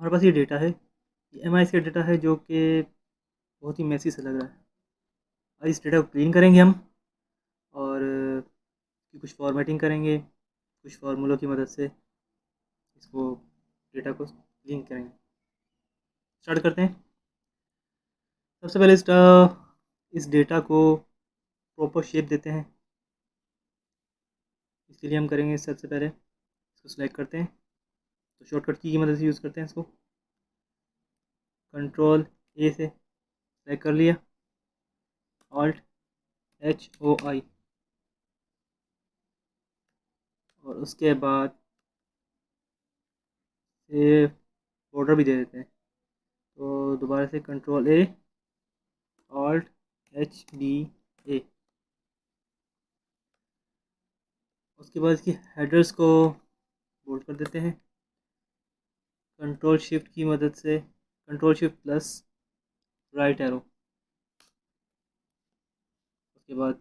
हमारे पास ये डेटा है, ये एम का डेटा है जो कि बहुत ही मैसी सा लग रहा है। और इस डेटा को क्लीन करेंगे हम, और कुछ फॉर्मेटिंग करेंगे, कुछ फार्मूलों की मदद से इसको डेटा को क्लीन करेंगे। स्टार्ट करते हैं। सबसे पहले इस डेटा को प्रॉपर शेप देते हैं। इसके लिए हम करेंगे, सबसे पहले इसको सिलेक्ट करते हैं, तो शॉर्टकट की मदद से यूज़ करते हैं इसको। कंट्रोल ए से सेलेक्ट कर लिया, ऑल्ट HOI, और उसके बाद से बॉर्डर भी दे देते हैं। तो दोबारा से कंट्रोल ए, ऑल्ट HBA। उसके बाद इसकी हेडर्स को बोल्ड कर देते हैं, कंट्रोल शिफ्ट की मदद से, control shift plus right arrow. उसके बाद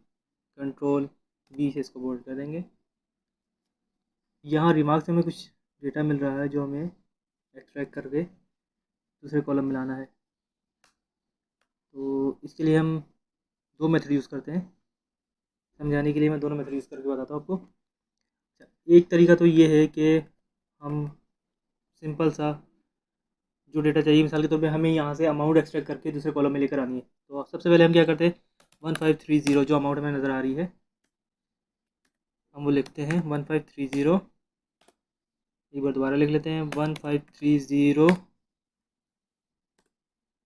कंट्रोल B से इसको बोल्ड कर देंगे। यहाँ रिमार्क्स में हमें कुछ डेटा मिल रहा है जो हमें एक्सट्रैक्ट करके दूसरे कॉलम में लाना है। तो इसके लिए हम दो मेथड यूज़ करते हैं। समझाने के लिए मैं दोनों मेथड यूज़ करके बताता हूँ आपको। एक तरीका तो ये है कि हम सिंपल सा जो डेटा चाहिए, मिसाल के तौर पे हमें यहाँ से अमाउंट एक्सट्रैक्ट करके दूसरे कॉलम में लेकर आनी है। तो सबसे पहले हम क्या करते हैं, 1530 जो अमाउंट हमें नज़र आ रही है, हम वो लिखते हैं 1530। एक बार दोबारा लिख लेते हैं 1530,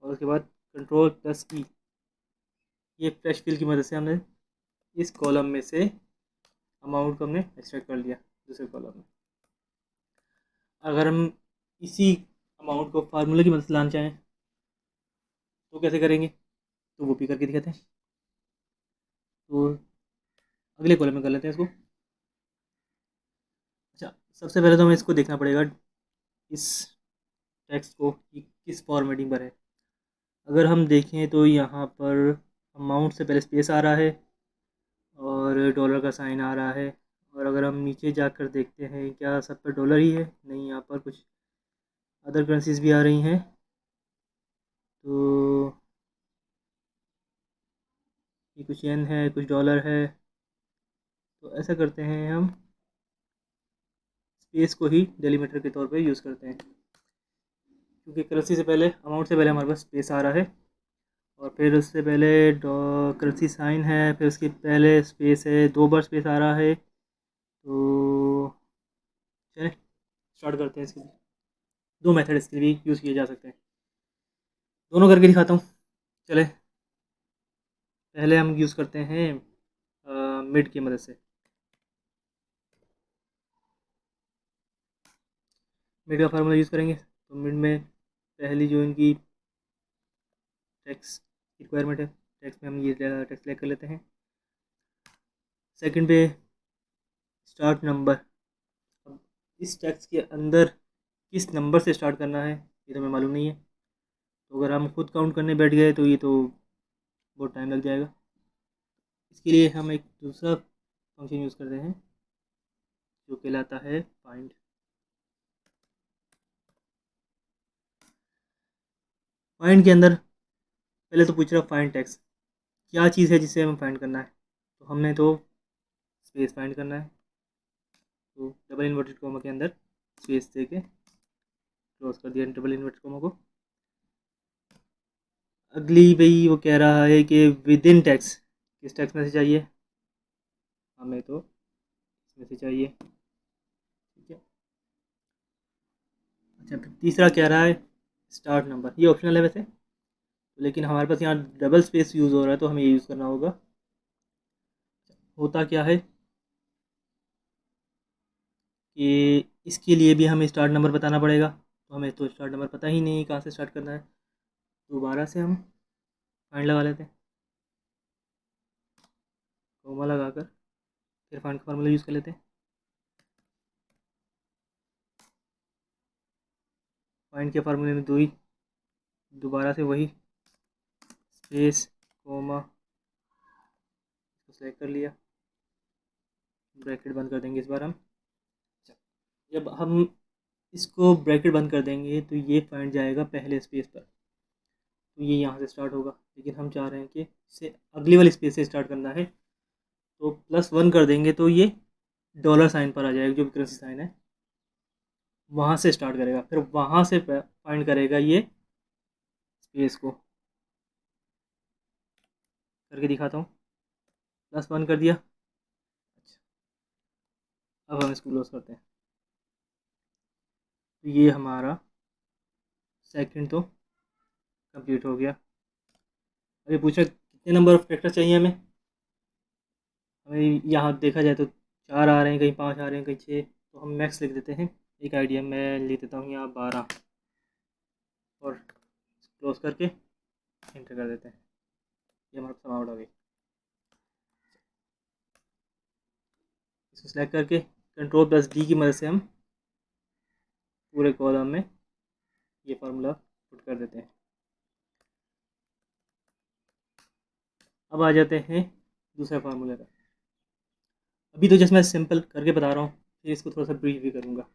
और उसके बाद कंट्रोल प्लस E। ये फ्लैश फिल की मदद से हमने इस कॉलम में से अमाउंट को हमने एक्सट्रैक्ट कर लिया दूसरे कॉलम में। अगर हम इसी अमाउंट को फार्मूले की मदद से लाना चाहें तो कैसे करेंगे, तो वो भी करके दिखाते हैं। तो अगले कॉलम में कर लेते हैं इसको। अच्छा, सबसे पहले तो हमें इसको देखना पड़ेगा, इस टेक्स्ट को कि किस फॉर्मेटिंग पर है। अगर हम देखें तो यहाँ पर अमाउंट से पहले स्पेस आ रहा है और डॉलर का साइन आ रहा है। और अगर हम नीचे जाकर देखते हैं, क्या सब पर डॉलर ही है? नहीं, यहाँ पर कुछ अदर करेंसीज भी आ रही हैं। तो ये कुछ येन है, कुछ डॉलर है। तो ऐसा करते हैं, हम स्पेस को ही डेलीमीटर के तौर पे यूज़ करते हैं, क्योंकि करेंसी से पहले, अमाउंट से पहले हमारे पास स्पेस आ रहा है, और फिर उससे पहले करेंसी साइन है, फिर उसके पहले स्पेस है, दो बार स्पेस आ रहा है। तो चलिए स्टार्ट करते हैं। इसके लिए दो मेथड इसके लिए यूज़ किए जा सकते हैं, दोनों करके दिखाता हूँ। चले, पहले हम यूज़ करते हैं मिड की मदद से। मिड का फार्मूला यूज़ करेंगे, तो मिड में पहली जो इनकी टैक्स रिक्वायरमेंट है, टैक्स में हम ये टैक्स सेलेक्ट कर लेते हैं। सेकंड पे स्टार्ट नंबर। अब इस टैक्स के अंदर किस नंबर से स्टार्ट करना है ये तो हमें मालूम नहीं है। तो अगर हम खुद काउंट करने बैठ गए तो ये तो बहुत टाइम लग जाएगा। इसके लिए हम एक दूसरा फंक्शन यूज़ करते हैं जो कहलाता है फाइंड। फाइंड के अंदर पहले तो पूछ रहा फाइंड टैक्स, क्या चीज़ है जिसे हमें फाइंड करना है। तो हमने तो स्पेस फाइंड करना है, तो डबल इन्वर्टेड कोमा के अंदर स्पेस दे के क्लोज कर दिया डबल इन्वर्टेड कोमा को। अगली भाई वो कह रहा है कि विद इन टैक्स, किस टैक्स में से चाहिए, हमें तो इसमें से चाहिए। ठीक है। अच्छा, फिर तीसरा कह रहा है स्टार्ट नंबर, ये ऑप्शनल है वैसे, लेकिन हमारे पास यहाँ डबल स्पेस यूज़ हो रहा है तो हमें ये यूज़ करना होगा। होता क्या है कि इसके लिए भी हमें स्टार्ट नंबर बताना पड़ेगा, तो हमें तो स्टार्ट नंबर पता ही नहीं कहाँ से स्टार्ट करना है। दोबारा से हम फाइंड लगा लेते हैं, कोमा लगाकर फिर फाइंड का फार्मूला यूज़ कर लेते हैं। फाइंड के फार्मूले में दो ही, दोबारा से वही स्पेस कोमा, इसको सेलेक्ट कर लिया, ब्रैकेट बंद कर देंगे इस बार हम। जब हम इसको ब्रैकेट बंद कर देंगे तो ये फाइंड जाएगा पहले स्पेस पर, तो ये यहाँ से स्टार्ट होगा। लेकिन हम चाह रहे हैं कि इसे अगली वाली स्पेस से स्टार्ट करना है, तो +1 कर देंगे तो ये डॉलर साइन पर आ जाएगा, जो भी करेंसी साइन है वहाँ से स्टार्ट करेगा, फिर वहाँ से फाइंड करेगा ये स्पेस को। करके दिखाता हूँ, +1 कर दिया। अच्छा, अब हम इसको क्लोज करते हैं। तो ये हमारा सेकंड तो कंप्लीट हो गया। अभी पूछा कितने नंबर ऑफ कैरेक्टर चाहिए हमें। हमें यहाँ देखा जाए तो 4 आ रहे हैं, कहीं 5 आ रहे हैं, कहीं 6, तो हम मैक्स लिख देते हैं। एक आइडिया मैं लिख देता हूँ यहाँ 12 और क्लोज करके एंटर कर देते हैं। ये हमारा सम आउट हो गई। इसको सेलेक्ट करके Ctrl+D की मदद से हम पूरे कॉलम में ये फार्मूला पुट कर देते हैं। अब आ जाते हैं दूसरे फार्मूले का। अभी तो जस्ट मैं सिंपल करके बता रहा हूँ, फिर इसको थोड़ा सा ब्रीफ भी करूँगा।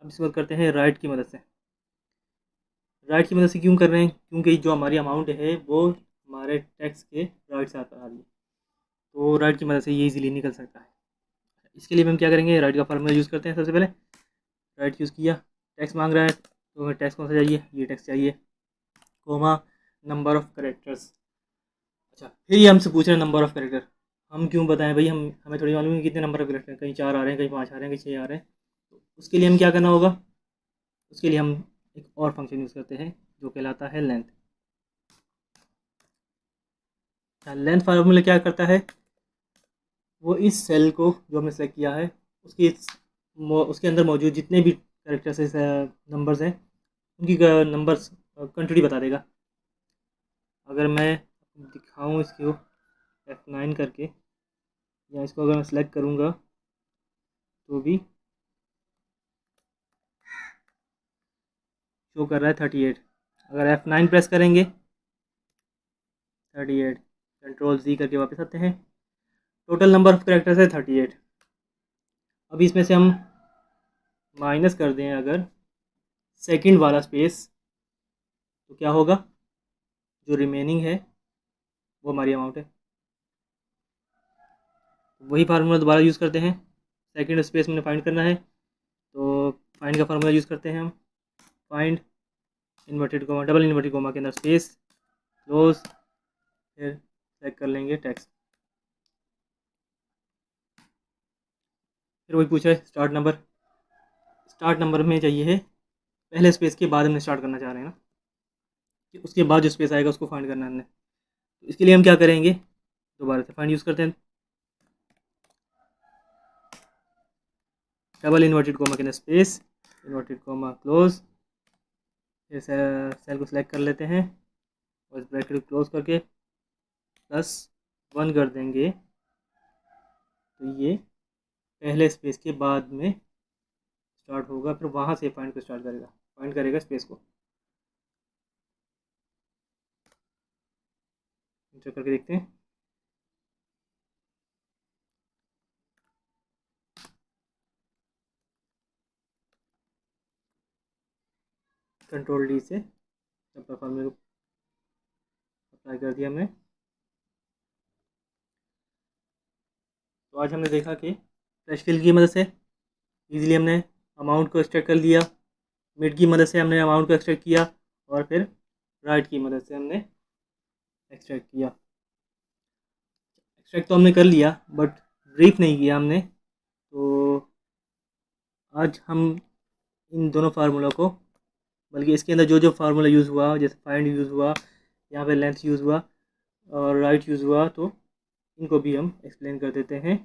अब इसको करते हैं राइट की मदद से। राइट की मदद से क्यों कर रहे हैं, क्योंकि जो हमारी अमाउंट है वो हमारे टैक्स के राइट साइड पर आ रही है, तो राइट की मदद से ये इजीली निकल सकता है। इसके लिए हम क्या करेंगे, राइट का फार्मूला यूज़ करते हैं। सबसे पहले राइट यूज़ किया, टैक्स मांग रहा है तो हमें टैक्स कौन सा चाहिए, ये टैक्स चाहिए, कोमा नंबर ऑफ़ करेक्टर्स। अच्छा, फिर ये हमसे पूछ रहे हैं नंबर ऑफ़ करेक्टर। हम क्यों बताएं भाई, हम हमें थोड़ी मालूम है कितने नंबर ऑफ़ करेक्टर हैं, कहीं 4 आ रहे हैं, कहीं 5 आ रहे हैं, कहीं 6 आ रहे हैं। तो उसके लिए हम क्या करना होगा, उसके लिए हम एक और फंक्शन यूज़ करते हैं जो कहलाता है लेंथ। लेंथ फार्मूला क्या करता है, वो इस सेल को जो हमने सेलेक्ट किया है उसके अंदर मौजूद जितने भी करेक्टर्स नंबर्स हैं उनकी नंबर्स क्वांटिटी बता देगा। अगर मैं दिखाऊं इसको F9 करके, या इसको अगर मैं सेलेक्ट करूंगा तो भी शो कर रहा है 38। अगर F9 प्रेस करेंगे 38, Ctrl+Z करके वापस आते हैं, टोटल नंबर ऑफ करेक्टर्स है 38। अभी इसमें से हम माइनस कर दें अगर सेकंड वाला स्पेस, तो क्या होगा, जो रिमेनिंग है वो हमारी अमाउंट है। वही फार्मूला दोबारा यूज़ करते हैं। सेकंड स्पेस में फाइंड करना है तो फाइंड का फार्मूला यूज़ करते हैं हम, find inverted coma, double inverted coma के अंदर स्पेस, क्लोज, फिर सेलेक्ट कर लेंगे टेक्स्ट। फिर वही पूछा है स्टार्ट नंबर। स्टार्ट नंबर में चाहिए है पहले स्पेस के बाद हमने स्टार्ट करना चाह रहे हैं ना, कि उसके बाद जो स्पेस आएगा उसको फाइंड करना है हमने। तो इसके लिए हम क्या करेंगे, दोबारा से फाइंड यूज़ करते हैं, डबल इन्वर्टेड कोमा के अंदर स्पेस, इन्वर्टेड कोमा, क्लोज, फिर सेल को सिलेक्ट कर लेते हैं और इस ब्रैकेट को क्लोज करके +1 कर देंगे, तो ये पहले स्पेस के बाद में स्टार्ट होगा, फिर वहाँ से फाइंड को स्टार्ट करेगा, फाइंड करेगा स्पेस को। इंटर करके देखते हैं, Ctrl+D से अपना फार्मूला को अप्लाई कर दिया हमने। तो आज हमने देखा कि फ्लैश फिल की मदद से इजीली हमने अमाउंट को एक्सट्रैक्ट कर लिया, मिड की मदद से हमने अमाउंट को एक्सट्रैक्ट किया, और फिर राइट की मदद से हमने एक्सट्रैक्ट किया। एक्सट्रैक्ट तो हमने कर लिया बट ब्रीफ नहीं किया हमने। तो आज हम इन दोनों फार्मूला को, बल्कि इसके अंदर जो जो फार्मूला यूज़ हुआ, जैसे फाइंड यूज़ हुआ, यहाँ पे लेंथ यूज़ हुआ और राइट यूज़ हुआ, तो इनको भी हम एक्सप्लेन कर देते हैं।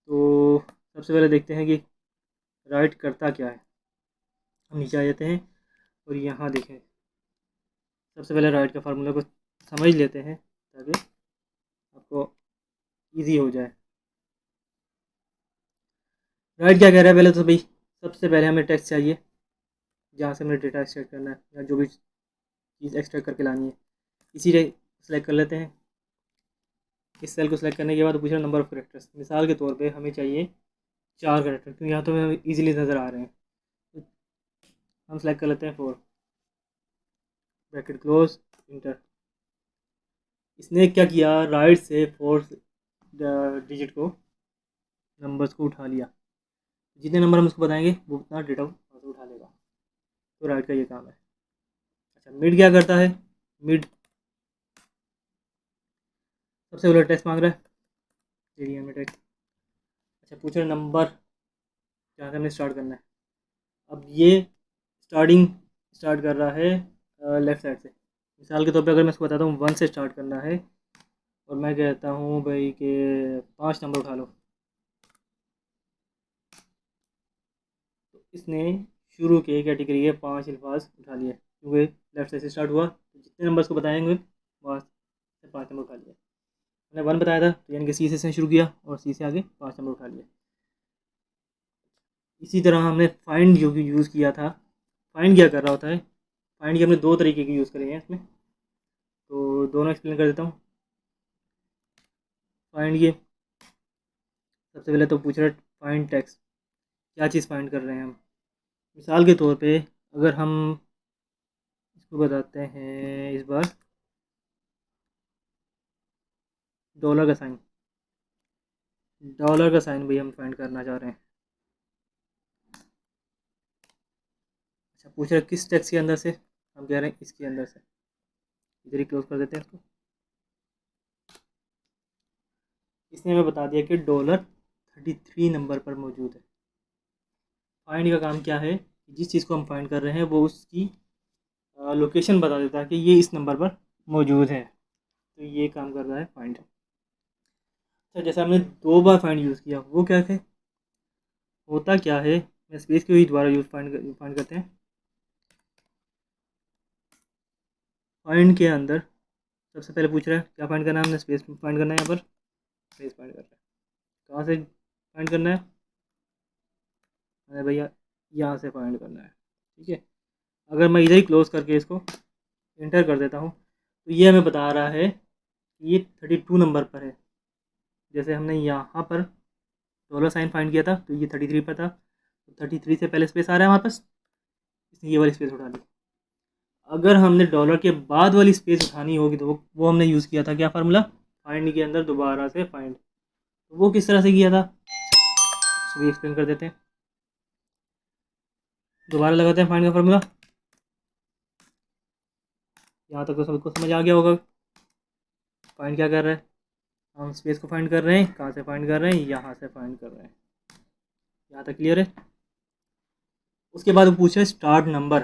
तो सबसे पहले देखते हैं कि राइट करता क्या है। हम नीचे आ जाते हैं और यहाँ देखें, सबसे पहले राइट का फार्मूला को समझ लेते हैं ताकि आपको इजी हो जाए। राइट क्या कह रहा है, पहले तो भाई सबसे पहले हमें टेक्स्ट चाहिए जहाँ से हमें डेटा एक्सट्रैक्ट करना है या जो भी चीज़ एक्सट्रैक्ट करके लानी है, इसी सेलेक्ट कर लेते हैं। इस सेल को सेलेक्ट करने के बाद पूछ रहा नंबर ऑफ़ करेक्टर्स। मिसाल के तौर पे हमें चाहिए 4 करेक्टर, क्योंकि यहाँ तो ईजिली नज़र आ रहे हैं। तो हम सेलेक्ट कर लेते हैं 4, ब्रैकेट क्लोज, इंटर। इसने क्या किया, राइट से 4 डिजिट को, नंबर्स को उठा लिया। जितने नंबर हम उसको बताएंगे वो उतना डेटा उठा लेगा। तो राइट का ये काम है। अच्छा, मिड क्या करता है? मिड सबसे पहले टेक्स्ट मांग रहा है, एरिया में टेक्स्ट। अच्छा, पूछ रहा है नंबर जहाँ से हमने स्टार्ट करना है। अब ये स्टार्ट कर रहा है लेफ़्ट साइड से। मिसाल के तौर पे अगर मैं इसको बताता हूँ 1 से स्टार्ट करना है, और मैं कहता हूँ भाई कि 5 नंबर उठा लो, तो इसने शुरू के कैटेगरी के 5 अल्फाज उठा लिए, क्योंकि लेफ्ट साइड से स्टार्ट हुआ। तो जितने नंबर्स को बताएंगे वहाँ से 5 नंबर उठा लिए। मैंने 1 बताया था, तो यानी कि सी से इसने शुरू किया और सी से आगे 5 नंबर उठा लिए। इसी तरह हमने फाइंड जो कि यूज़ किया था, फाइंड क्या कर रहा होता है, फाइंड के हमने 2 तरीके के यूज़ करे हैं इसमें, तो दोनों एक्सप्लेन कर देता हूँ। फाइंड ये सबसे पहले तो पूछ रहा है फाइंड टेक्स्ट, क्या चीज़ फाइंड कर रहे हैं हम। मिसाल के तौर पे अगर हम इसको बताते हैं इस बार $, का साइन भाई हम फाइंड करना चाह रहे हैं। अच्छा, पूछ रहे किस टेक्स्ट के अंदर से, हम कह रहे हैं इसके अंदर से। इधर ही क्लोज कर देते हैं इसको। इसने हमें बता दिया कि $33 नंबर पर मौजूद है। फाइंड का काम क्या है, जिस चीज़ को हम फाइंड कर रहे हैं वो उसकी लोकेशन बता देता है कि ये इस नंबर पर मौजूद है। तो ये काम कर रहा है फाइंड। अच्छा, जैसे हमने 2 बार फाइंड यूज़ किया, वो क्या है, होता क्या है, मैं स्पेस के ही द्वारा फाइंड करते हैं। फाइंड के अंदर सबसे पहले पूछ रहा है क्या फाइंड करना है, हमने स्पेस फाइंड करना है, यहाँ पर स्पेस फाइंड कर रहा है। कहाँ से फाइंड करना है, अरे भैया यहाँ से फाइंड करना है। ठीक है, अगर मैं इधर ही क्लोज करके इसको इंटर कर देता हूँ, तो ये हमें बता रहा है कि ये 32 नंबर पर है। जैसे हमने यहाँ पर $साइन फाइंड किया था, तो ये 33 पर था, तो 33 से पहले स्पेस आ रहा है हमारे पास, इसने ये वाली स्पेस उठा दी। अगर हमने डॉलर के बाद वाली स्पेस उठानी होगी, तो वो हमने यूज़ किया था क्या फार्मूला, फाइंड के अंदर दोबारा से फाइंड। तो वो किस तरह से किया था, उसको भी एक्सप्लेन कर देते हैं। दोबारा लगाते हैं फाइंड का फार्मूला। यहाँ तक तो सबको समझ आ गया होगा फाइंड क्या कर रहा है। हम स्पेस को फाइंड कर रहे हैं, कहाँ से फाइंड कर रहे हैं, यहाँ से फाइंड कर रहे हैं। यहाँ तक क्लियर है। उसके बाद वो पूछे स्टार्ट नंबर,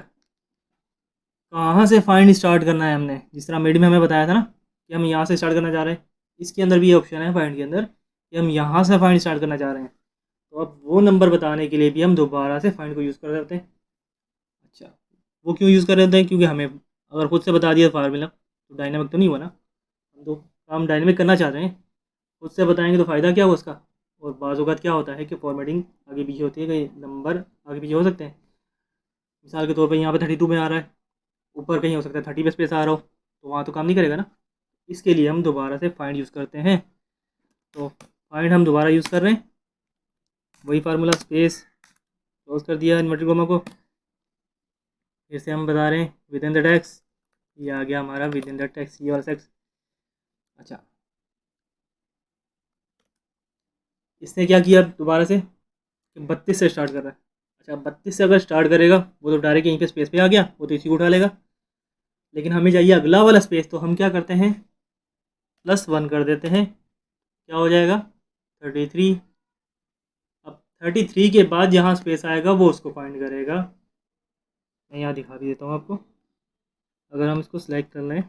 कहाँ से फाइंड स्टार्ट करना है हमने। जिस तरह मेड में हमें बताया था ना कि हम यहाँ से स्टार्ट करना चाह रहे हैं, इसके अंदर भी ये ऑप्शन है फाइंड के अंदर कि हम यहाँ से फाइंड स्टार्ट करना चाह रहे हैं। तो अब वो नंबर बताने के लिए भी हम दोबारा से फाइंड को यूज़ कर रहे होते हैं। अच्छा, वो क्यों यूज़ कर रहे होते हैं, क्योंकि हमें अगर खुद से बता दिया फार्मूला तो डायनामिक तो नहीं हुआ ना, हम तो काम डायनामिक करना चाह रहे हैं। खुद से बताएंगे तो फ़ायदा क्या हुआ उसका। और बाज़ औक़ात क्या होता है कि फॉर्मेटिंग आगे पीछे होती है, कई नंबर आगे पीछे हो सकते हैं। मिसाल के तौर पे यहाँ पे 32 में आ रहा है, ऊपर कहीं हो सकता है 30 पे स्पेस आ रहा हो, तो वहाँ तो काम नहीं करेगा ना। इसके लिए हम दोबारा से फाइंड यूज़ करते हैं। तो फाइंड हम दोबारा यूज़ कर रहे हैं, वही फार्मूला, स्पेस क्लोज कर दिया इन्वर्टेड कॉमा को। फिर से हम बता रहे हैं विद इन द टेक्स्ट, ये आ गया हमारा विद इन द टेक्स्ट, ये वाला टेक्स्ट। अच्छा, इसने क्या किया दोबारा से कि 32 से स्टार्ट कर रहा है। अच्छा, 32 से अगर स्टार्ट करेगा वो तो डायरेक्ट यहीं पे स्पेस पे आ गया, वो तो इसी को उठा लेगा। लेकिन हमें चाहिए अगला वाला स्पेस, तो हम क्या करते हैं, +1 कर देते हैं, क्या हो जाएगा 33। अब 33 के बाद जहाँ स्पेस आएगा वो उसको फाइंड करेगा। मैं यहाँ दिखा भी देता हूँ आपको। अगर हम इसको सेलेक्ट कर लें,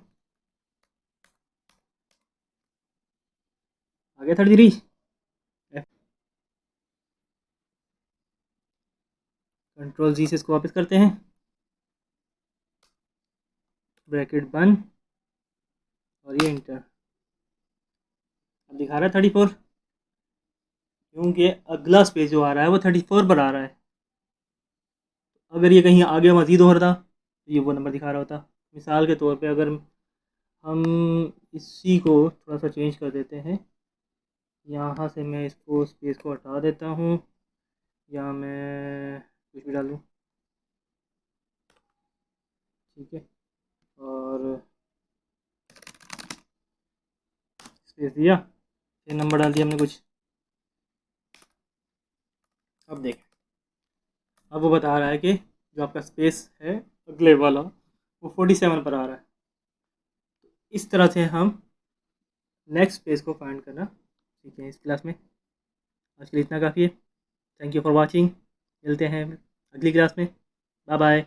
आ गया 33। कंट्रोल-G से इसको वापस करते हैं, ब्रैकेट बंद और ये इंटर। अब दिखा रहा है 34, क्योंकि अगला स्पेस जो आ रहा है वो 34 पर आ रहा है। अगर ये कहीं आगे मज़ीद और था तो ये वो नंबर दिखा रहा होता। मिसाल के तौर पे अगर हम इसी को थोड़ा सा चेंज कर देते हैं, यहाँ से मैं इसको स्पेस को हटा देता हूँ, या मैं कुछ भी डाल दूँ, ठीक है, और स्पेस दिया, फिर नंबर डाल दिया हमने कुछ। अब देखें, अब वो बता रहा है कि जो आपका स्पेस है अगले वाला वो 47 पर आ रहा है। इस तरह से हम नेक्स्ट स्पेस को फाइंड करना सीखे हैं इस क्लास में। आज के लिए इतना काफ़ी है। Thank you for watching. मिलते हैं अगली क्लास में। Bye bye.